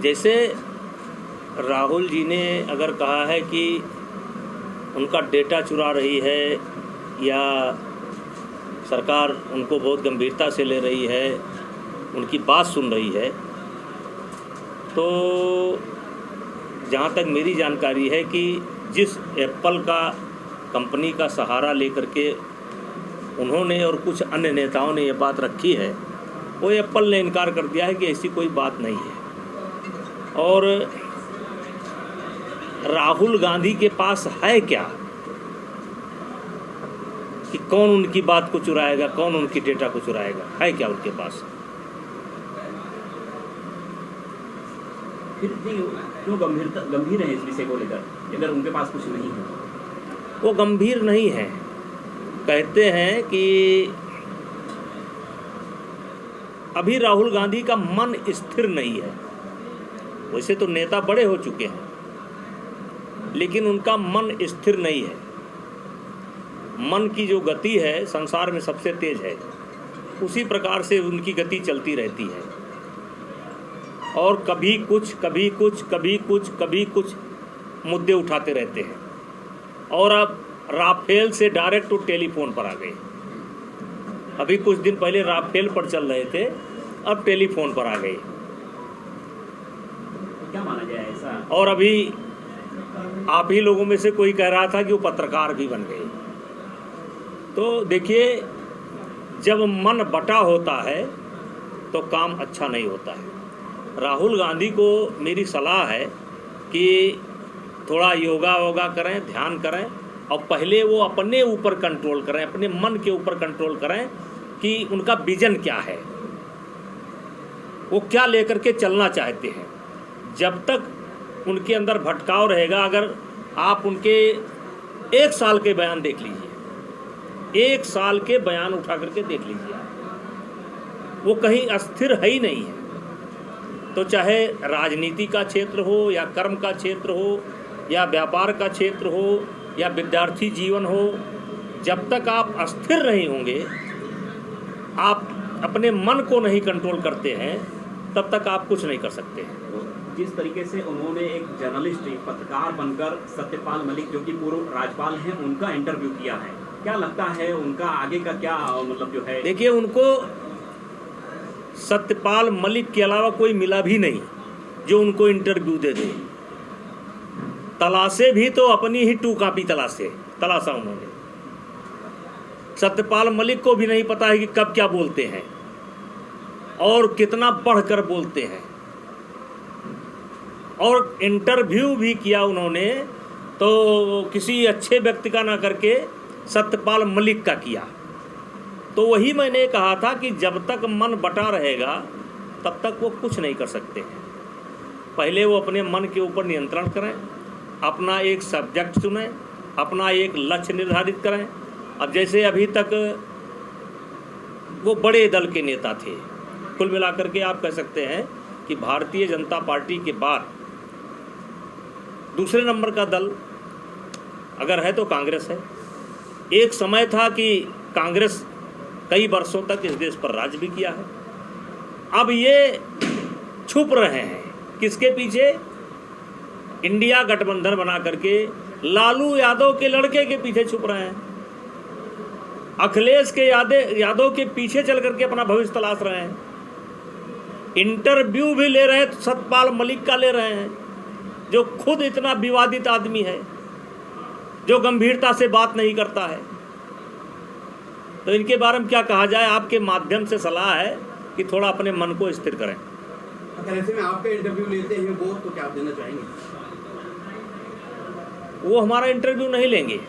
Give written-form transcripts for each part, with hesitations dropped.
जैसे राहुल जी ने अगर कहा है कि उनका डेटा चुरा रही है या सरकार उनको बहुत गंभीरता से ले रही है, उनकी बात सुन रही है, तो जहाँ तक मेरी जानकारी है कि जिस एप्पल का कंपनी का सहारा लेकर के उन्होंने और कुछ अन्य नेताओं ने ये बात रखी है, वो एप्पल ने इनकार कर दिया है कि ऐसी कोई बात नहीं है। और राहुल गांधी के पास है क्या कि कौन उनकी बात को चुराएगा, कौन उनकी डेटा को चुराएगा, है क्या उनके पास? फिर क्यों गंभीर है इस विषय को लेकर, अगर उनके पास कुछ नहीं है? वो गंभीर नहीं है। कहते हैं कि अभी राहुल गांधी का मन स्थिर नहीं है। वैसे तो नेता बड़े हो चुके हैं, लेकिन उनका मन स्थिर नहीं है। मन की जो गति है संसार में सबसे तेज है, उसी प्रकार से उनकी गति चलती रहती है। और कभी कुछ कभी कुछ कभी कुछ कभी कुछ मुद्दे उठाते रहते हैं। और अब राफेल से डायरेक्ट तो टेलीफोन पर आ गए। अभी कुछ दिन पहले राफेल पर चल रहे थे, अब टेलीफोन पर आ गए। क्या माना जाए ऐसा? और अभी आप ही लोगों में से कोई कह रहा था कि वो पत्रकार भी बन गए। तो देखिए, जब मन बटा होता है तो काम अच्छा नहीं होता है। राहुल गांधी को मेरी सलाह है कि थोड़ा योगा वोगा करें, ध्यान करें, और पहले वो अपने ऊपर कंट्रोल करें, अपने मन के ऊपर कंट्रोल करें कि उनका विजन क्या है, वो क्या लेकर के चलना चाहते हैं। जब तक उनके अंदर भटकाव रहेगा, अगर आप उनके 1 साल के बयान देख लीजिए, 1 साल के बयान उठा करके देख लीजिए, वो कहीं अस्थिर है ही नहीं है। तो चाहे राजनीति का क्षेत्र हो या कर्म का क्षेत्र हो या व्यापार का क्षेत्र हो या विद्यार्थी जीवन हो, जब तक आप अस्थिर नहीं होंगे, आप अपने मन को नहीं कंट्रोल करते हैं, तब तक आप कुछ नहीं कर सकते हैं। जिस तरीके से उन्होंने एक जर्नलिस्ट, एक पत्रकार बनकर सत्यपाल मलिक जो कि पूर्व राज्यपाल हैं, उनका इंटरव्यू किया है, क्या लगता है उनका आगे का क्या मतलब जो है? देखिए, उनको सत्यपाल मलिक के अलावा कोई मिला भी नहीं जो उनको इंटरव्यू दे दे। तलाशे भी तो अपनी ही 2 कॉपी तलाशा उन्होंने। सत्यपाल मलिक को भी नहीं पता है कि कब क्या बोलते हैं और कितना बढ़कर बोलते हैं। और इंटरव्यू भी किया उन्होंने तो किसी अच्छे व्यक्ति का ना करके सत्यपाल मलिक का किया। तो वही मैंने कहा था कि जब तक मन बटा रहेगा तब तक वो कुछ नहीं कर सकते हैं। पहले वो अपने मन के ऊपर नियंत्रण करें, अपना एक सब्जेक्ट चुनें, अपना एक लक्ष्य निर्धारित करें। अब जैसे अभी तक वो बड़े दल के नेता थे, कुल मिलाकर के आप कह सकते हैं कि भारतीय जनता पार्टी के बाद दूसरे नंबर का दल अगर है तो कांग्रेस है। एक समय था कि कांग्रेस कई वर्षों तक इस देश पर राज भी किया है। अब ये छुप रहे हैं किसके पीछे? इंडिया गठबंधन बना करके लालू यादव के लड़के के पीछे छुप रहे हैं। अखिलेश के यादव के पीछे चल करके अपना भविष्य तलाश रहे हैं। इंटरव्यू भी ले रहे हैं तो सत्यपाल मलिक का ले रहे हैं, जो खुद इतना विवादित आदमी है, जो गंभीरता से बात नहीं करता है। तो इनके बारे में क्या कहा जाए? आपके माध्यम से सलाह है कि थोड़ा अपने मन को स्थिर करें। अगर ऐसे में आपका इंटरव्यू लेते हैं वो, तो क्या आप देना चाहेंगे? वो हमारा इंटरव्यू नहीं लेंगे।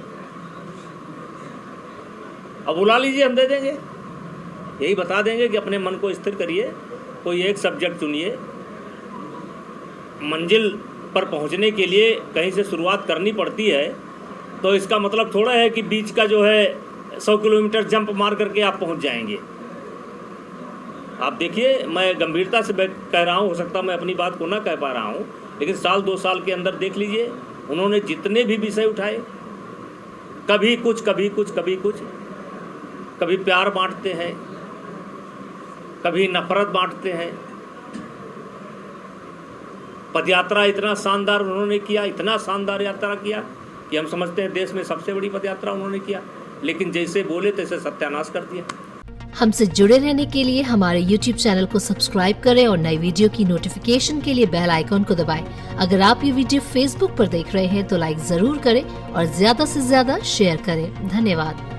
अब बुला लीजिए, हम दे देंगे। यही बता देंगे कि अपने मन को स्थिर करिए, कोई एक सब्जेक्ट चुनिए। मंजिल पर पहुंचने के लिए कहीं से शुरुआत करनी पड़ती है, तो इसका मतलब थोड़ा है कि बीच का जो है 100 किलोमीटर जंप मार करके आप पहुंच जाएंगे। आप देखिए, मैं गंभीरता से कह रहा हूँ, हो सकता मैं अपनी बात को ना कह पा रहा हूँ, लेकिन साल 2 साल के अंदर देख लीजिए उन्होंने जितने भी विषय उठाए, कभी कुछ कभी कुछ कभी कुछ, कभी प्यार बांटते हैं, कभी नफरत बांटते हैं, पदयात्रा इतना शानदार उन्होंने किया, इतना शानदार यात्रा किया कि हम समझते हैं देश में सबसे बड़ी पदयात्रा उन्होंने किया, लेकिन जैसे बोले तैसे सत्यानाश कर दिया। हमसे जुड़े रहने के लिए हमारे YouTube चैनल को सब्सक्राइब करें और नई वीडियो की नोटिफिकेशन के लिए बेल आइकॉन को दबाएं। अगर आप ये वीडियो Facebook पर देख रहे हैं तो लाइक जरूर करें और ज्यादा से ज्यादा शेयर करें। धन्यवाद।